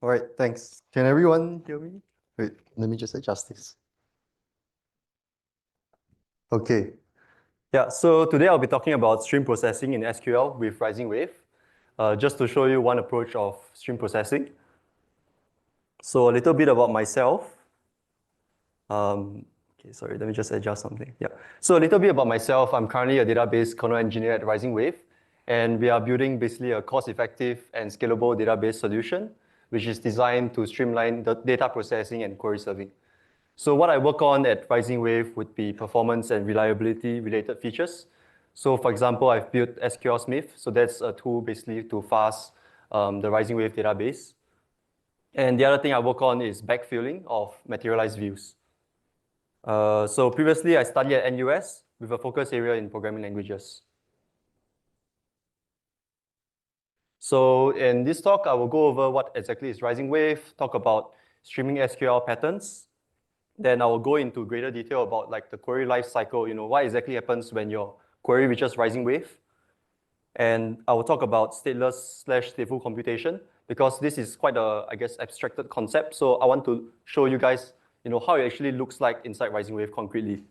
All right, thanks. Can everyone hear me? Wait, let me just adjust this. Okay. Yeah, so today I'll be talking about stream processing in SQL with RisingWave, just to show you one approach of stream processing. So a little bit about myself. Okay, sorry, let me just adjust something. Yeah. So a little bit about myself. I'm currently a database kernel engineer at RisingWave, and we are building basically a cost-effective and scalable database solution, which is designed to streamline the data processing and query serving. So what I work on at RisingWave would be performance and reliability related features. So for example, I've built SQL Smith. So that's a tool basically to fast the RisingWave database. And the other thing I work on is backfilling of materialized views. So previously I studied at NUS with a focus area in programming languages. So in this talk, I will go over what exactly is RisingWave, talk about streaming SQL patterns. Then I will go into greater detail about like the query lifecycle, what exactly happens when your query reaches RisingWave. And I will talk about stateless/stateful computation because this is quite a, I guess, abstracted concept. So I want to show you guys, how it actually looks like inside RisingWave concretely.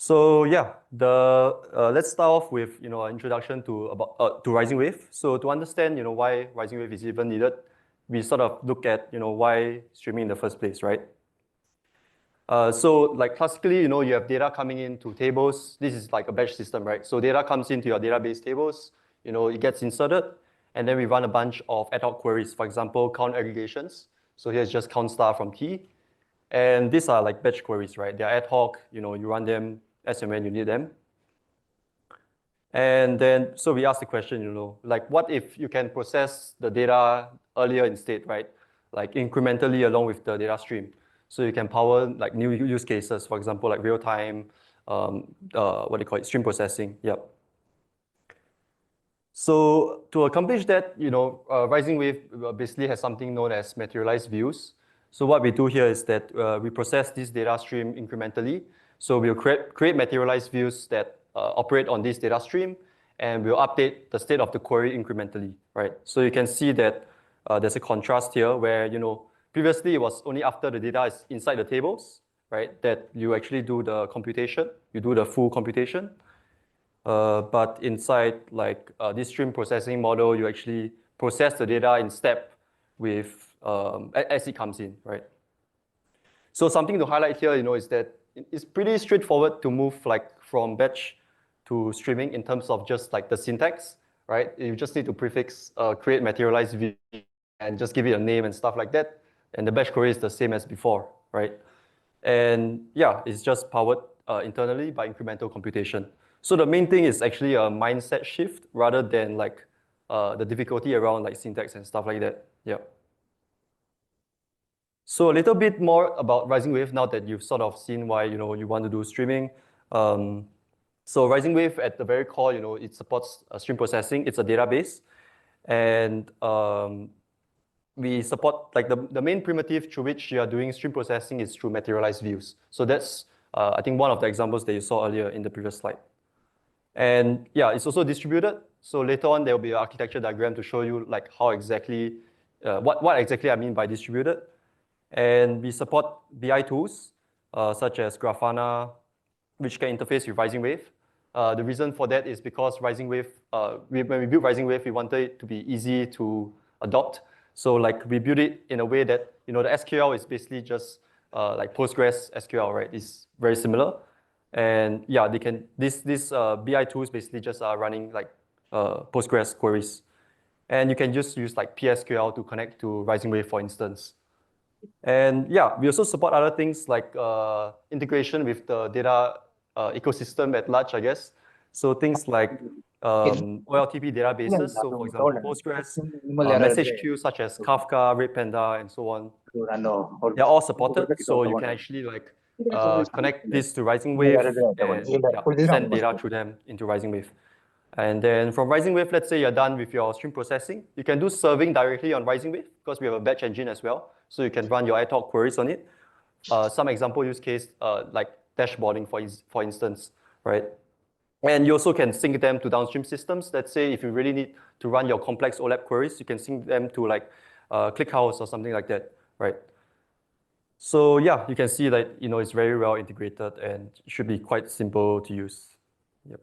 So yeah, let's start off with an introduction to RisingWave. So to understand why RisingWave is even needed, we sort of look at why streaming in the first place, right? So like classically, you have data coming into tables. This is like a batch system, right? So data comes into your database tables, it gets inserted, and then we run a bunch of ad hoc queries. For example, count aggregations. So here's just count star from T. And these are like batch queries, right? They're ad hoc, you run them as and when you need them. And then, so we ask the question, like what if you can process the data earlier instead, right? Like incrementally along with the data stream. So you can power like new use cases, for example, like real-time, stream processing, yep. So to accomplish that, RisingWave basically has something known as materialized views. So what we do here is that we process this data stream incrementally. So we'll create materialized views that operate on this data stream, and we'll update the state of the query incrementally, right? So you can see that there's a contrast here where, previously it was only after the data is inside the tables, right, that you actually do the computation, you do the full computation. But inside like this stream processing model, you actually process the data in step with as it comes in, right? So something to highlight here, is that it's pretty straightforward to move like from batch to streaming in terms of just like the syntax, right? You just need to prefix create materialized view and just give it a name and stuff like that. And the batch query is the same as before, right? And yeah, it's just powered internally by incremental computation. So the main thing is actually a mindset shift rather than like the difficulty around like syntax and stuff like that. Yeah. So a little bit more about RisingWave now that you've sort of seen why you want to do streaming. So RisingWave at the very core, it supports stream processing. It's a database, and we support like the main primitive through which you are doing stream processing is through materialized views. So that's I think one of the examples that you saw earlier in the previous slide. And yeah, it's also distributed. So later on there will be an architecture diagram to show you like how exactly what exactly I mean by distributed. And we support BI tools such as Grafana, which can interface with RisingWave. The reason for that is because RisingWave, when we built RisingWave, we wanted it to be easy to adopt. So like we built it in a way that, the SQL is basically just like Postgres SQL, right? It's very similar. And yeah, these BI tools basically just are running like Postgres queries. And you can just use like PSQL to connect to RisingWave, for instance. And yeah, we also support other things like integration with the data ecosystem at large, I guess. So things like OLTP databases. So for example, Postgres, message queues such as Kafka, Redpanda, and so on. They're all supported. So you can actually like connect this to RisingWave and send data through them into RisingWave. And then from RisingWave, let's say you're done with your stream processing, you can do serving directly on RisingWave because we have a batch engine as well. So you can run your ad hoc queries on it. Some example use case like dashboarding, for instance, right? And you also can sync them to downstream systems. Let's say if you really need to run your complex OLAP queries, you can sync them to like ClickHouse or something like that, right? So yeah, you can see that it's very well integrated and it should be quite simple to use. Yep.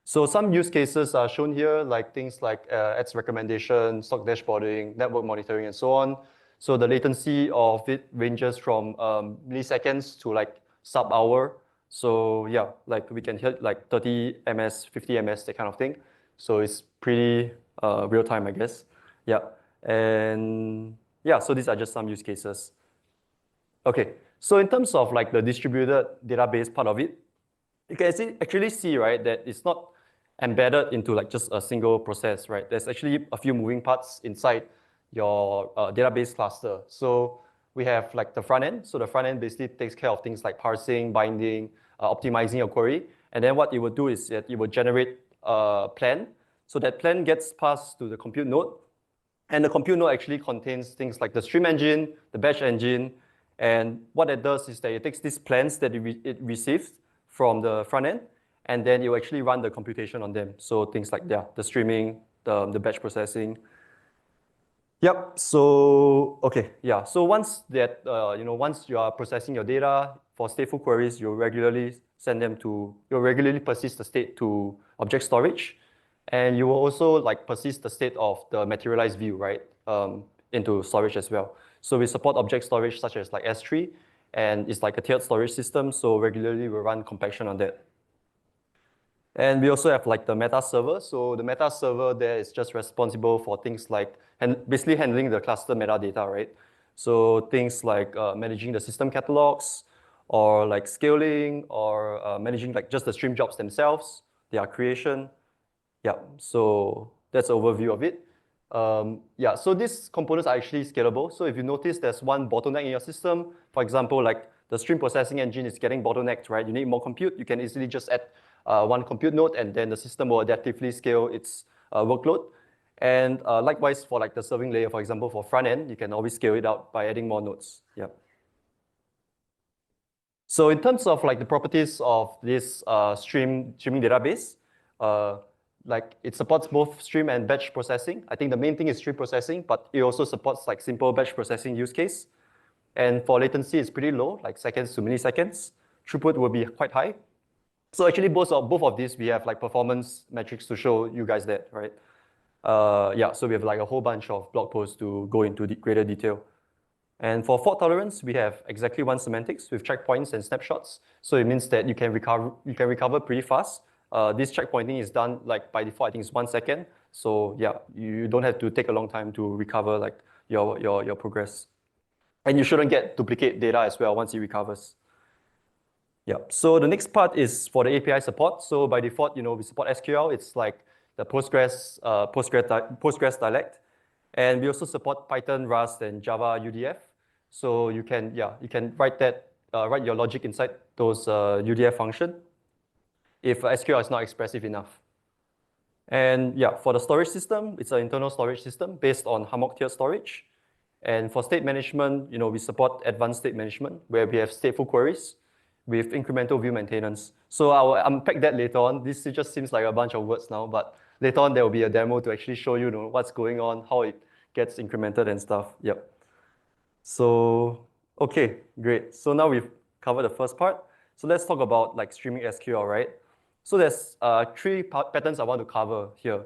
So some use cases are shown here, like things like ads recommendation, stock dashboarding, network monitoring, and so on. So the latency of it ranges from milliseconds to like sub-hour. So yeah, like we can hit like 30 ms, 50 ms, that kind of thing. So it's pretty real time, I guess. Yeah, and yeah, so these are just some use cases. Okay, so in terms of like the distributed database part of it, you can actually see, right, that it's not embedded into like just a single process, right? There's actually a few moving parts inside your database cluster. So we have like the front end. So the front end basically takes care of things like parsing, binding, optimizing your query. And then what it will do is that it will generate a plan. So that plan gets passed to the compute node. And the compute node actually contains things like the stream engine, the batch engine. And what it does is that it takes these plans that it receives from the front end, and then it will actually run the computation on them. So things like the streaming, the batch processing. Yep. So okay, yeah. So once that once you are processing your data for stateful queries, you'll regularly persist the state to object storage, and you will also like persist the state of the materialized view, right, into storage as well. So we support object storage such as like S3, and it's like a tiered storage system. So regularly we run compaction on that. And we also have like the meta server. So the meta server there is just responsible for things like basically handling the cluster metadata, right? So things like managing the system catalogs, or like scaling, or managing like just the stream jobs themselves, their creation. Yeah, so that's an overview of it. Yeah, so these components are actually scalable. So if you notice there's one bottleneck in your system, for example, like the stream processing engine is getting bottlenecked, right? You need more compute. You can easily just add one compute node, and then the system will adaptively scale its workload. And likewise for like the serving layer, for example, for front end, you can always scale it out by adding more nodes. Yeah. So in terms of like the properties of this streaming database, like it supports both stream and batch processing. I think the main thing is stream processing, but it also supports like simple batch processing use case. And for latency, it's pretty low, like seconds to milliseconds. Throughput will be quite high. So actually, both of these, we have like performance metrics to show you guys that, right? Yeah, so we have like a whole bunch of blog posts to go into greater detail. And for fault tolerance, we have exactly one semantics with checkpoints and snapshots. So it means that you can recover pretty fast. This checkpointing is done like by default, I think it's 1 second. So yeah, you don't have to take a long time to recover like your progress. And you shouldn't get duplicate data as well once it recovers. Yeah, so the next part is for the API support. So by default, we support SQL. It's like the Postgres dialect. And we also support Python, Rust, and Java UDF. So you can write your logic inside those UDF function if SQL is not expressive enough. And yeah, for the storage system, it's an internal storage system based on Hammock tiered storage. And for state management, we support advanced state management where we have stateful queries with incremental view maintenance. So I'll unpack that later on. This just seems like a bunch of words now, but later on there will be a demo to actually show you, what's going on, how it gets incremented and stuff. Yep. So, okay, great. So now we've covered the first part. So let's talk about like streaming SQL, right? So there's 3 patterns I want to cover here.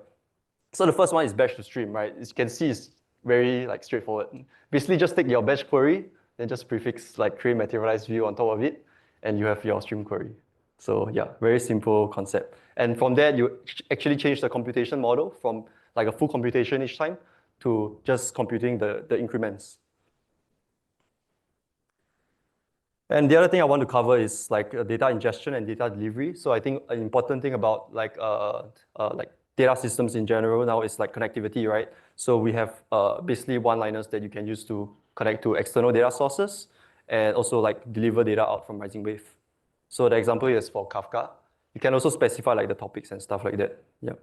So the first one is batch to stream, right? As you can see, it's very like straightforward. Basically, just take your batch query, then just prefix like create materialized view on top of it, and you have your stream query. So yeah, very simple concept. And from there, you actually change the computation model from like a full computation each time to just computing the increments. And the other thing I want to cover is like data ingestion and data delivery. So I think an important thing about like data systems in general now is like connectivity, right? So we have basically one-liners that you can use to connect to external data sources and also like deliver data out from RisingWave. So the example is for Kafka. You can also specify like the topics and stuff like that. Yeah.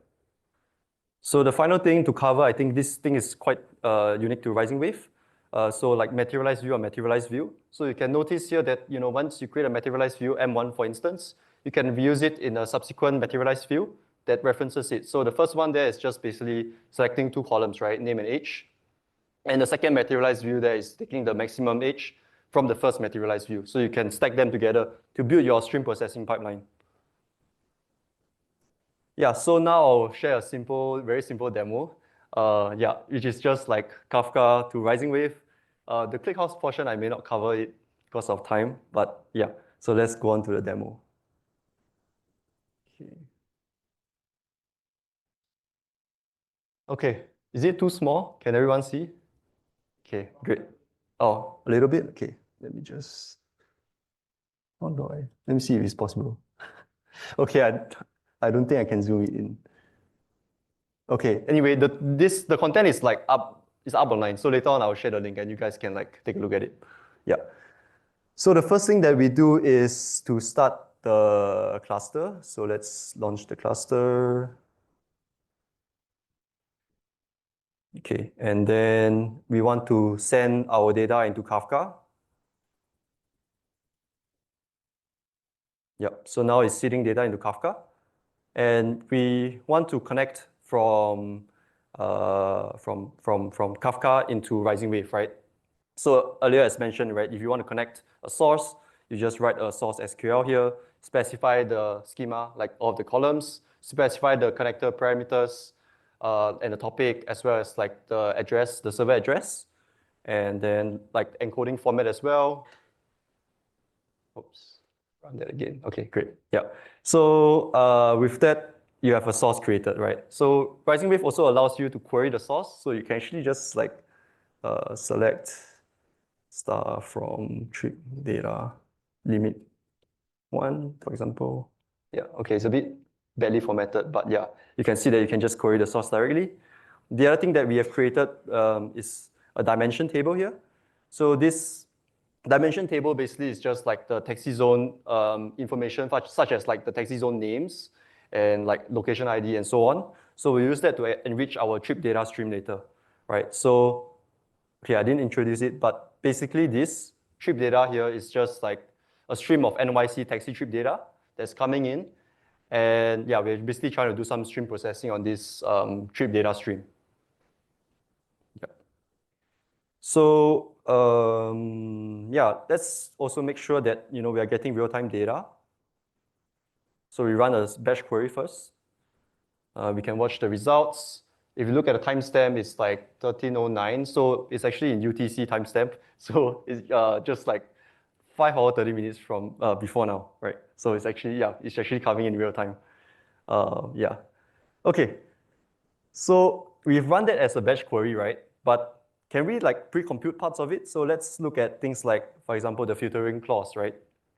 So the final thing to cover, I think this thing is quite unique to RisingWave. So like materialized view or materialized view. So you can notice here that once you create a materialized view, M1 for instance, you can reuse it in a subsequent materialized view that references it. So the first one there is just basically selecting two columns, right? Name and age. And the second materialized view there is taking the maximum age from the first materialized view. So you can stack them together to build your stream processing pipeline. Yeah, so now I'll share a simple, very simple demo. Which is just like Kafka to RisingWave. The ClickHouse portion, I may not cover it because of time, but yeah, so let's go on to the demo. Okay, is it too small? Can everyone see? Okay, great. Oh, a little bit? Okay, let me just, let me see if it's possible. Okay, I don't think I can zoom it in. Okay, anyway, the content is like up online. So later on I'll share the link and you guys can like take a look at it. Yeah. So the first thing that we do is to start the cluster. So let's launch the cluster. Okay, and then we want to send our data into Kafka. Yep, so now it's seeding data into Kafka. And we want to connect from Kafka into RisingWave, right? So earlier as mentioned, right, if you want to connect a source, you just write a source SQL here, specify the schema, like all of the columns, specify the connector parameters, and the topic, as well as like the address, the server address, and then like encoding format as well. Oops, run that again. Okay, great. Yeah. So with that, you have a source created, right? So RisingWave also allows you to query the source. So you can actually just like select star from trip data limit 1, for example. Yeah, okay, it's a bit badly formatted, but yeah, you can see that you can just query the source directly. The other thing that we have created is a dimension table here. So this dimension table basically is just like the taxi zone information, such as like the taxi zone names and like location ID and so on. So we use that to enrich our trip data stream later, right? So, okay, I didn't introduce it, but basically this trip data here is just like a stream of NYC taxi trip data that's coming in. And yeah, we're basically trying to do some stream processing on this trip data stream. Yeah. So yeah, let's also make sure that we are getting real-time data. So we run a batch query first. We can watch the results. If you look at the timestamp, it's like 1309. So it's actually in UTC timestamp. So it's just like 5 hours, 30 minutes from before now, right? So it's actually, yeah, it's actually coming in real time. Yeah. Okay. So we've run that as a batch query, right? But can we like pre-compute parts of it? So let's look at things like, for example, the filtering clause, right?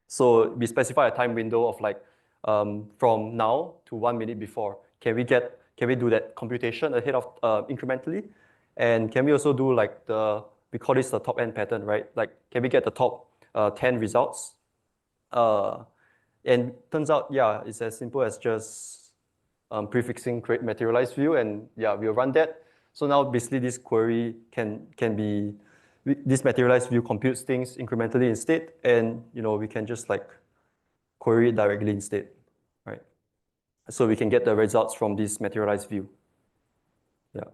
So we specify a time window of like from now to 1 minute before. Can we do that computation ahead of incrementally? And can we also do like we call this the top end pattern, right? Like, can we get the top 10 results? And turns out, yeah, it's as simple as just prefixing create materialized view, and yeah, we'll run that. So now basically this query can be, this materialized view computes things incrementally instead, and we can just like query it directly instead, right? So we can get the results from this materialized view. Yeah.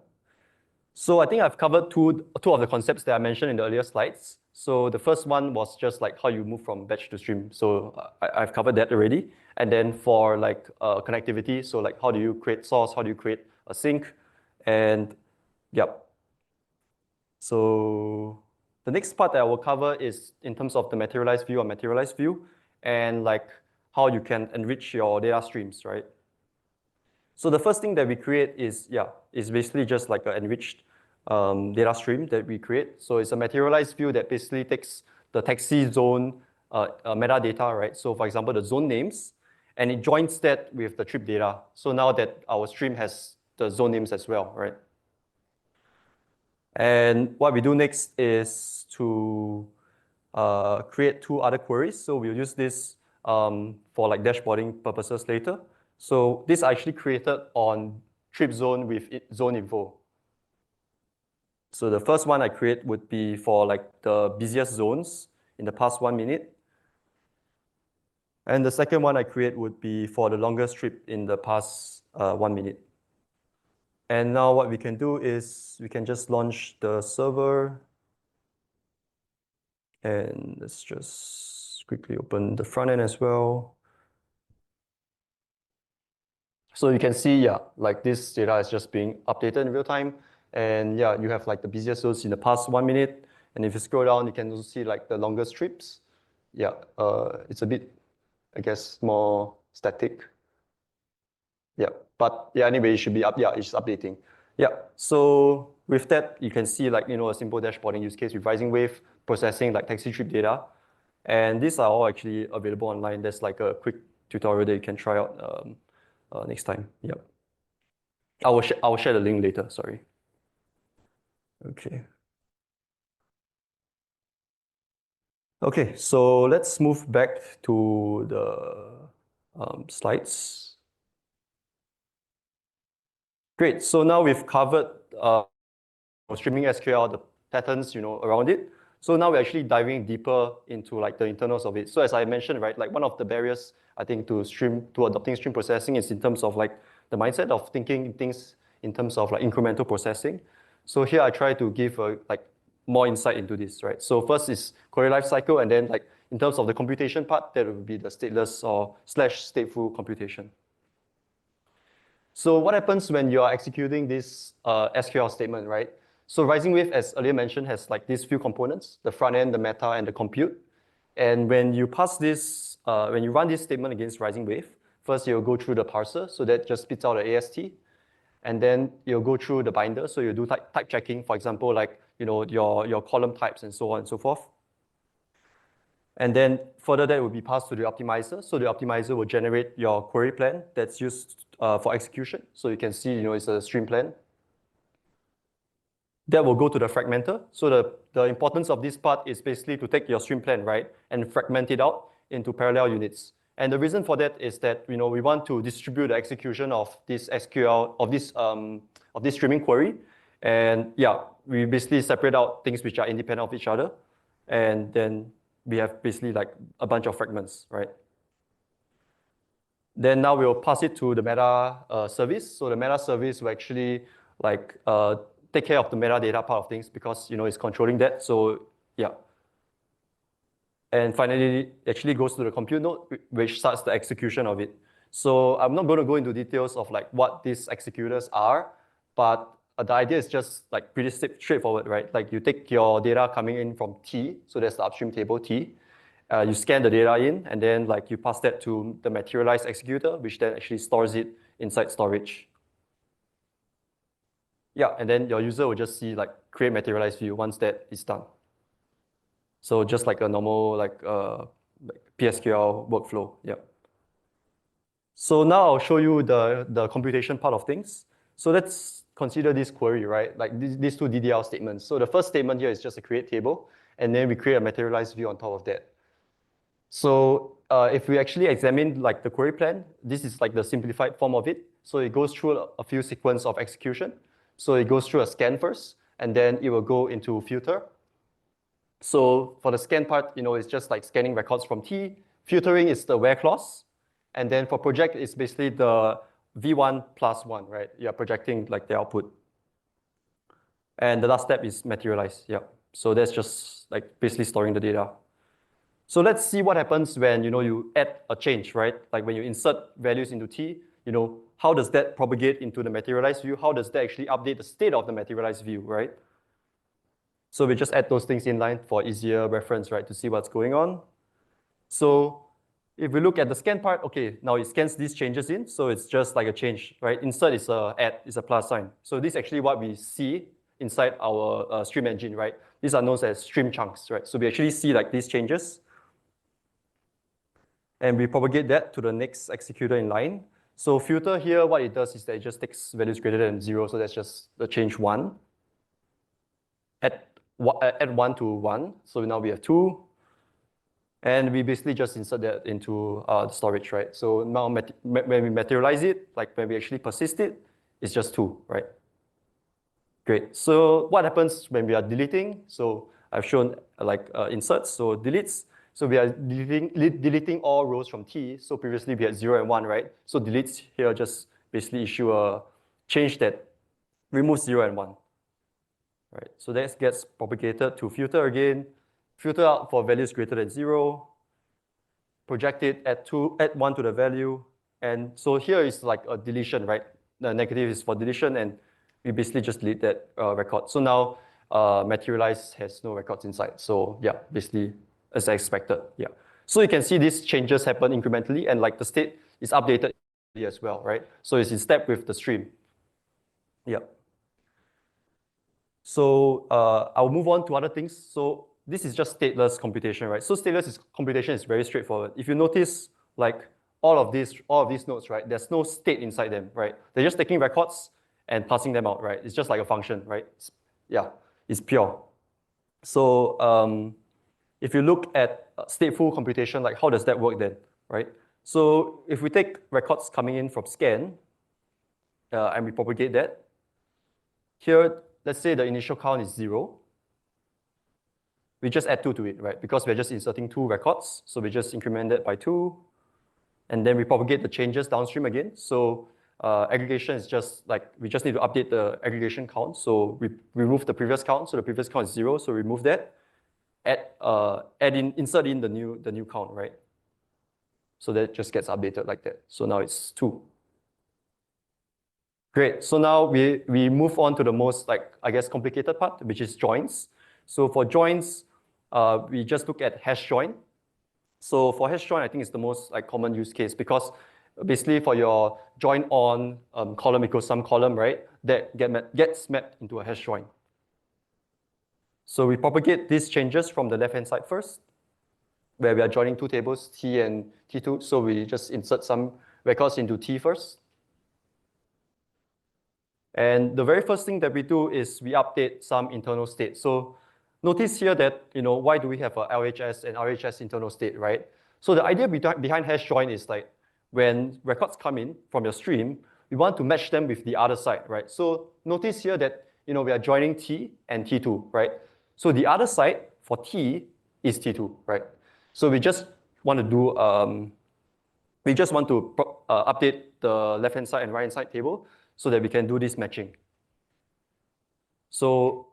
So I think I've covered two of the concepts that I mentioned in the earlier slides. So the first one was just like how you move from batch to stream. So I've covered that already. And then for like connectivity, so like how do you create source, how do you create a sink, and yep. So the next part that I will cover is in terms of the materialized view or materialized view, and like how you can enrich your data streams, right? So the first thing that we create is basically just like an enriched data stream that we create. So it's a materialized view that basically takes the taxi zone metadata, right? So for example, the zone names, and it joins that with the trip data. So now that our stream has the zone names as well, right? And what we do next is to create two other queries. So we'll use this for like dashboarding purposes later. So this I actually created on trip zone with zone info. So the first one I create would be for like the busiest zones in the past 1 minute. And the second one I create would be for the longest trip in the past 1 minute. And now what we can do is we can just launch the server. And let's just quickly open the front end as well. So you can see, yeah, like this data is just being updated in real time. And yeah, you have like the busiest zones in the past 1 minute. And if you scroll down, you can also see like the longest trips. Yeah, it's a bit, I guess, more static. Yeah, but yeah, anyway, it should be up. Yeah, it's updating. Yeah, so with that, you can see like, a simple dashboarding use case with RisingWave processing like taxi trip data. And these are all actually available online. There's like a quick tutorial that you can try out next time. Yeah. I will share the link later, sorry. Okay. Okay, so let's move back to the slides. Great, so now we've covered streaming SQL, the patterns, around it. So now we're actually diving deeper into like the internals of it. So as I mentioned, right, like one of the barriers I think to adopting stream processing is in terms of like the mindset of thinking things in terms of like incremental processing. So here I try to give like more insight into this, right? So first is query lifecycle, and then like in terms of the computation part, that would be the stateless or /stateful computation. So what happens when you are executing this SQL statement, right? So RisingWave, as earlier mentioned, has like these few components, the front end, the meta, and the compute. And when you pass this, when you run this statement against RisingWave, first you'll go through the parser, so that just spits out the AST. And then you'll go through the binder, so you do type checking, for example, like your column types and so on and so forth. And then further that will be passed to the optimizer. So the optimizer will generate your query plan that's used for execution. So you can see, it's a stream plan. That will go to the fragmenter. So the importance of this part is basically to take your stream plan, right, and fragment it out into parallel units. And the reason for that is that we want to distribute the execution of this SQL of this streaming query. And yeah, we basically separate out things which are independent of each other. And then we have basically like a bunch of fragments, right? Then now we'll pass it to the meta service. So the meta service will actually like take care of the metadata part of things because it's controlling that. So yeah. And finally, it actually goes to the compute node, which starts the execution of it. So I'm not going to go into details of like what these executors are, but the idea is just like pretty straightforward, right? Like you take your data coming in from T, so that's the upstream table T. You scan the data in, and then like you pass that to the materialized executor, which then actually stores it inside storage. Yeah, and then your user will just see like create materialized view once that is done. So just like a normal like PSQL workflow, yeah. So now I'll show you the computation part of things. So let's consider this query, right? Like these two DDL statements. So the first statement here is just a create table, and then we create a materialized view on top of that. So if we actually examine like the query plan, this is like the simplified form of it. So it goes through a few sequence of execution. So it goes through a scan first, and then it will go into filter. So for the scan part, it's just like scanning records from T. Filtering is the where clause. And then for project, it's basically the V1 plus 1, right? You're projecting like the output. And the last step is materialize, yeah. So that's just like basically storing the data. So let's see what happens when you add a change, right? Like when you insert values into T, how does that propagate into the materialized view? How does that actually update the state of the materialized view, right? So we just add those things in line for easier reference, right, to see what's going on. So if we look at the scan part, okay, now it scans these changes in, so it's just like a change, right? Insert is a add, is a plus sign. So this is actually what we see inside our stream engine, right? These are known as stream chunks, right? So we actually see like these changes. And we propagate that to the next executor in line. So filter here, what it does is that it just takes values greater than 0, so that's just the change 1. Add 1 to 1, so now we have 2. And we basically just insert that into the storage, right? So now when we materialize it, like when we actually persist it, it's just 2, right? Great. So what happens when we are deleting? So I've shown like inserts, so deletes. So we are deleting all rows from T. So previously we had 0 and 1, right? So deletes here just basically issue a change that removes 0 and 1. Right? So that gets propagated to filter again, filter out for values greater than 0, project it, add 1 to the value. And so here is like a deletion, right? The negative is for deletion, and we basically just delete that record. So now materialize has no records inside. So yeah, basically as expected. Yeah. So you can see these changes happen incrementally, and like the state is updated as well, right? So it's in step with the stream. Yeah. So I'll move on to other things. So this is just stateless computation, right? So stateless computation is very straightforward. If you notice, like all of these nodes, right? There's no state inside them, right? They're just taking records and passing them out, right? It's just like a function, right? It's pure. So if you look at stateful computation, like how does that work then, right? So if we take records coming in from scan and we propagate that, here, let's say the initial count is 0. We just add 2 to it, right? Because we're just inserting 2 records. So we just increment that by 2. And then we propagate the changes downstream again. So aggregation is just like, we just need to update the aggregation count. So we remove the previous count. So the previous count is 0. So remove that. Insert in the new count, right? So that just gets updated like that. So now it's 2. Great. So now we move on to the most, like, I guess, complicated part, which is joins. So for joins, we just look at hash join. So for hash join, I think it's the most like common use case, because basically for your join on column equals some column, right? That gets mapped into a hash join. So we propagate these changes from the left-hand side first, where we are joining 2 tables, T and T2. So we just insert some records into T first. And the very first thing that we do is we update some internal state. So notice here that, why do we have a LHS and RHS internal state, right? So the idea behind hash join is like, when records come in from your stream, we want to match them with the other side, right? So notice here that, we are joining T and T2, right? So the other side for T is T2, right? So we just want to do, update the left-hand side and right-hand side table so that we can do this matching. So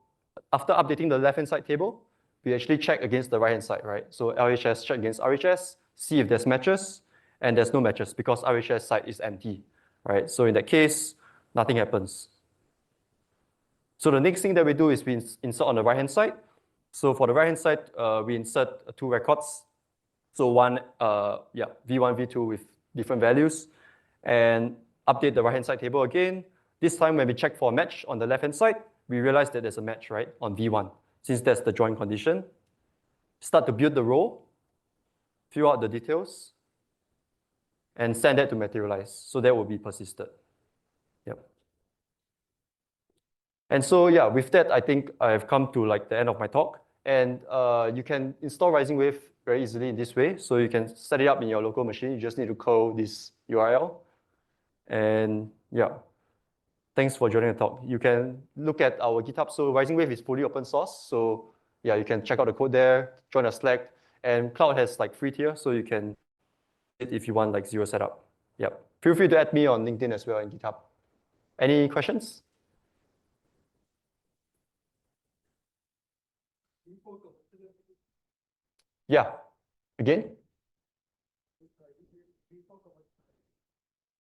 after updating the left-hand side table, we actually check against the right-hand side, right? So LHS check against RHS, see if there's matches, and there's no matches because RHS side is empty, right? So in that case, nothing happens. So the next thing that we do is we insert on the right-hand side. So for the right-hand side, we insert 2 records. So one, V1, V2 with different values, and update the right-hand side table again. This time when we check for a match on the left-hand side, we realize that there's a match, right, on V1, since that's the join condition. Start to build the row, fill out the details, and send that to materialize. So that will be persisted. Yep. And so yeah, with that, I think I've come to like the end of my talk. And you can install RisingWave very easily in this way. So you can set it up in your local machine. You just need to call this URL. And yeah, thanks for joining the talk. You can look at our GitHub. So RisingWave is fully open source. So yeah, you can check out the code there, join a Slack. And Cloud has like free tier, so you can if you want like zero setup. Yeah. Feel free to add me on LinkedIn as well and GitHub. Any questions? Yeah. Again?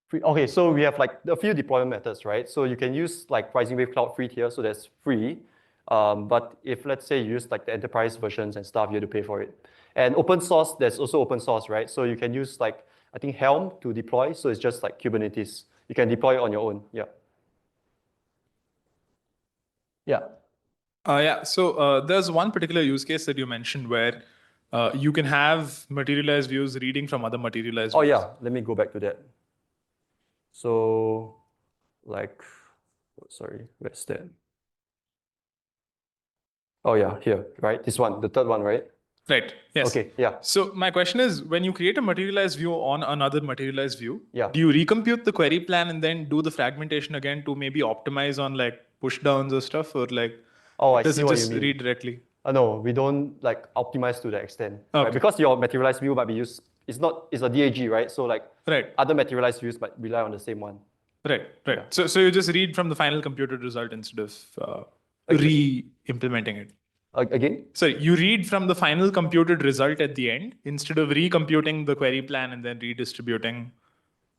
Free. Okay, so we have like a few deployment methods, right? So you can use like RisingWave Cloud free tier, so that's free. But if let's say you use like the enterprise versions and stuff, you have to pay for it. And open source, there's also open source, right? So you can use like, I think Helm to deploy. So it's just like Kubernetes. You can deploy it on your own. Yeah. Yeah. Yeah. So there's one particular use case that you mentioned where you can have materialized views reading from other materialized views. Oh yeah, let me go back to that. So like, sorry, where's that? Oh yeah, here, right? This one, the third one, right? Right, yes. Okay, yeah. So my question is, when you create a materialized view on another materialized view, yeah, do you recompute the query plan and then do the fragmentation again to maybe optimize on like push downs or stuff, or like, oh, does I see it what just you mean. read directly? No, we don't like optimize to that extent, right? Okay. Because your materialized view might be used. It's a DAG, right? So like Right. other materialized views might rely on the same one. Right. Yeah. So you just read from the final computed result instead of re-implementing it. Again? So you read from the final computed result at the end instead of recomputing the query plan and then redistributing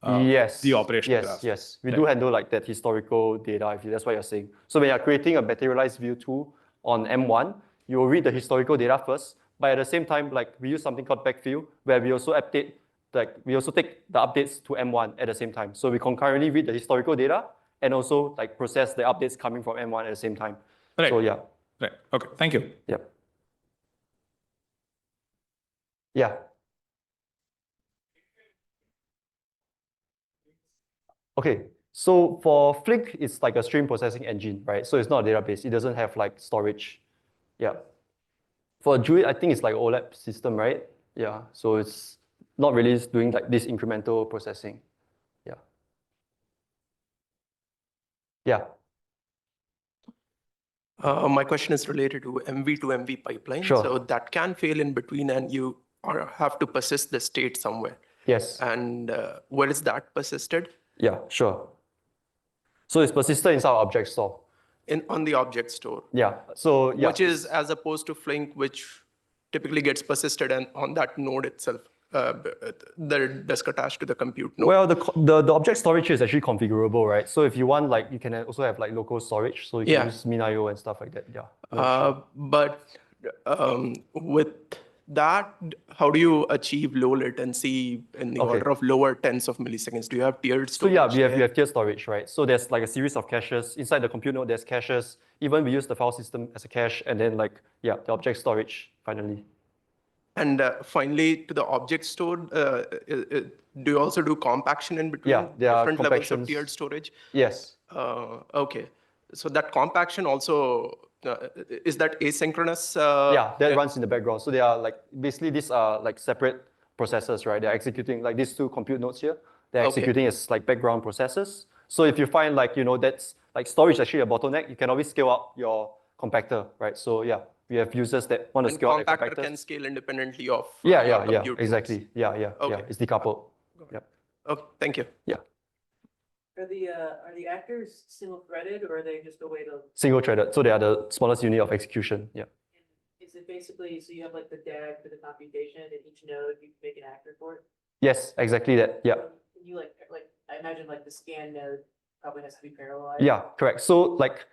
Yes. the operational Yes. graph. Yes. We do handle like that historical data, if that's what you're saying. So when you're creating a materialized view tool on M1, you will read the historical data first, but at the same time, like we use something called backfill, where we also update, like we also take the updates to M1 at the same time. So we concurrently read the historical data and also like process the updates coming from M1 at the same time. Right. So yeah. Right. Okay. Thank you. Yep. Yeah. Okay. So for Flink, it's like a stream processing engine, right? So it's not a database. It doesn't have like storage. Yeah. For Druid, I think it's like OLAP system, right? Yeah. So it's not really doing like this incremental processing. Yeah. Yeah. My question is related to MV to MV pipeline. Sure. So that can fail in between and you have to persist the state somewhere. Yes. And where is that persisted? Yeah, sure. So it's persisted inside our object store. On the object store. Yeah. So yeah. Which is as opposed to Flink, which typically gets persisted and on that node itself. The disk attached to the compute node. Well, the object storage is actually configurable, right? So if you want, like, you can also have like local storage, so you can use MinIO and stuff like that. Yeah. But with that, how do you achieve low latency in the order of lower tens of milliseconds? Do you have tiered storage? So yeah, we have tiered storage, right? So there's like a series of caches inside the compute node. There's caches. Even we use the file system as a cache, and then like the object storage finally. And finally, to the object store, do you also do compaction in between? Yeah, there are different levels of compactions. tiered storage? Yes. Okay. So that compaction also, is that asynchronous? Yeah, that runs in the background. So they are like, basically these are like separate processes, right? They're executing like these two compute nodes here. They're executing as like background processes. So if you find like, that's like storage is actually a bottleneck, you can always scale up your compactor, right? So yeah, we have users that want to scale up their compactors. Compactor can scale independently of Yeah, exactly. Yeah. It's decoupled. Yeah. Okay, thank you. Yeah. Are the actors single threaded or are they just a way to? Single threaded. So they are the smallest unit of execution. Yeah. Is it basically, so you have like the DAG for the computation and each node you make an actor for it? Yes, exactly that. Yeah. Can you like I imagine like the scan node probably has to be parallelized. Yeah, correct. So like,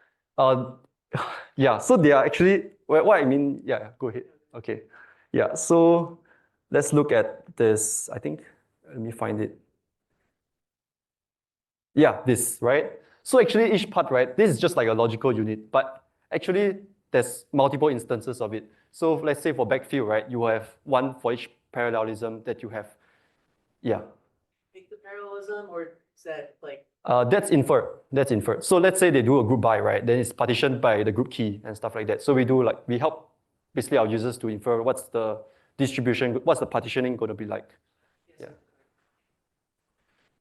yeah, so they are actually, what I mean, yeah, go ahead. Okay. Yeah, so let's look at this, I think, let me find it. Yeah, this, right? So actually each part, right, this is just like a logical unit, but actually there's multiple instances of it. So let's say for backfill, right, you have one for each parallelism that you have. Yeah. Make the parallelism or is that like? That's inferred. So let's say they do a group by, right? Then it's partitioned by the group key and stuff like that. So we help basically our users to infer what's the distribution, what's the partitioning going to be like. Yeah.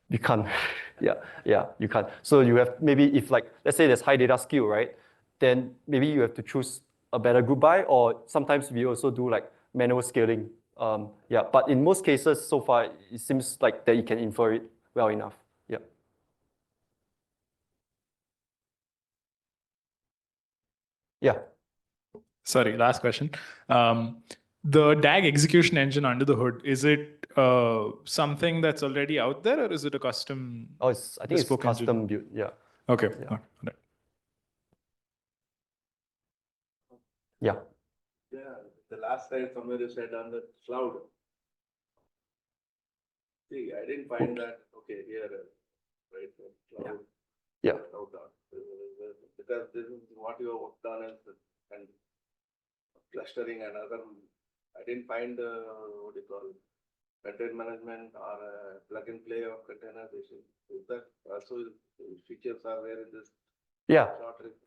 You can't. Yeah, you can't. So you have maybe if like, let's say there's high data skew, right? Then maybe you have to choose a better group by, or sometimes we also do like manual scaling. Yeah, but in most cases so far, it seems like that you can infer it well enough. Yeah. Yeah. Sorry, last question. The DAG execution engine under the hood, is it something that's already out there or is it a custom? Oh, I think it's custom built. Yeah. Okay. Yeah. Right. Yeah. Yeah, the last slide somewhere you said on the cloud. See, I didn't find that, okay, here, right, cloud. Yeah. Cloud, because this is what you have worked on and clustering and other, I didn't find, what do you call it, content management or plug and play of containerization. Is that also features are there in this? Yeah.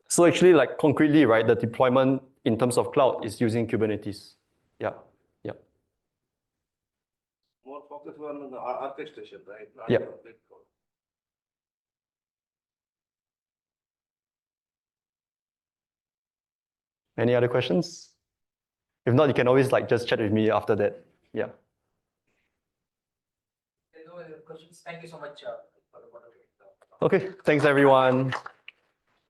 So actually, like concretely, right, the deployment in terms of cloud is using Kubernetes. Yeah. Yeah. More focus on the orchestration, right? Not Yeah. complete code. Any other questions? If not, you can always like just chat with me after that. Yeah. No other questions. Thank you so much. Okay, thanks everyone.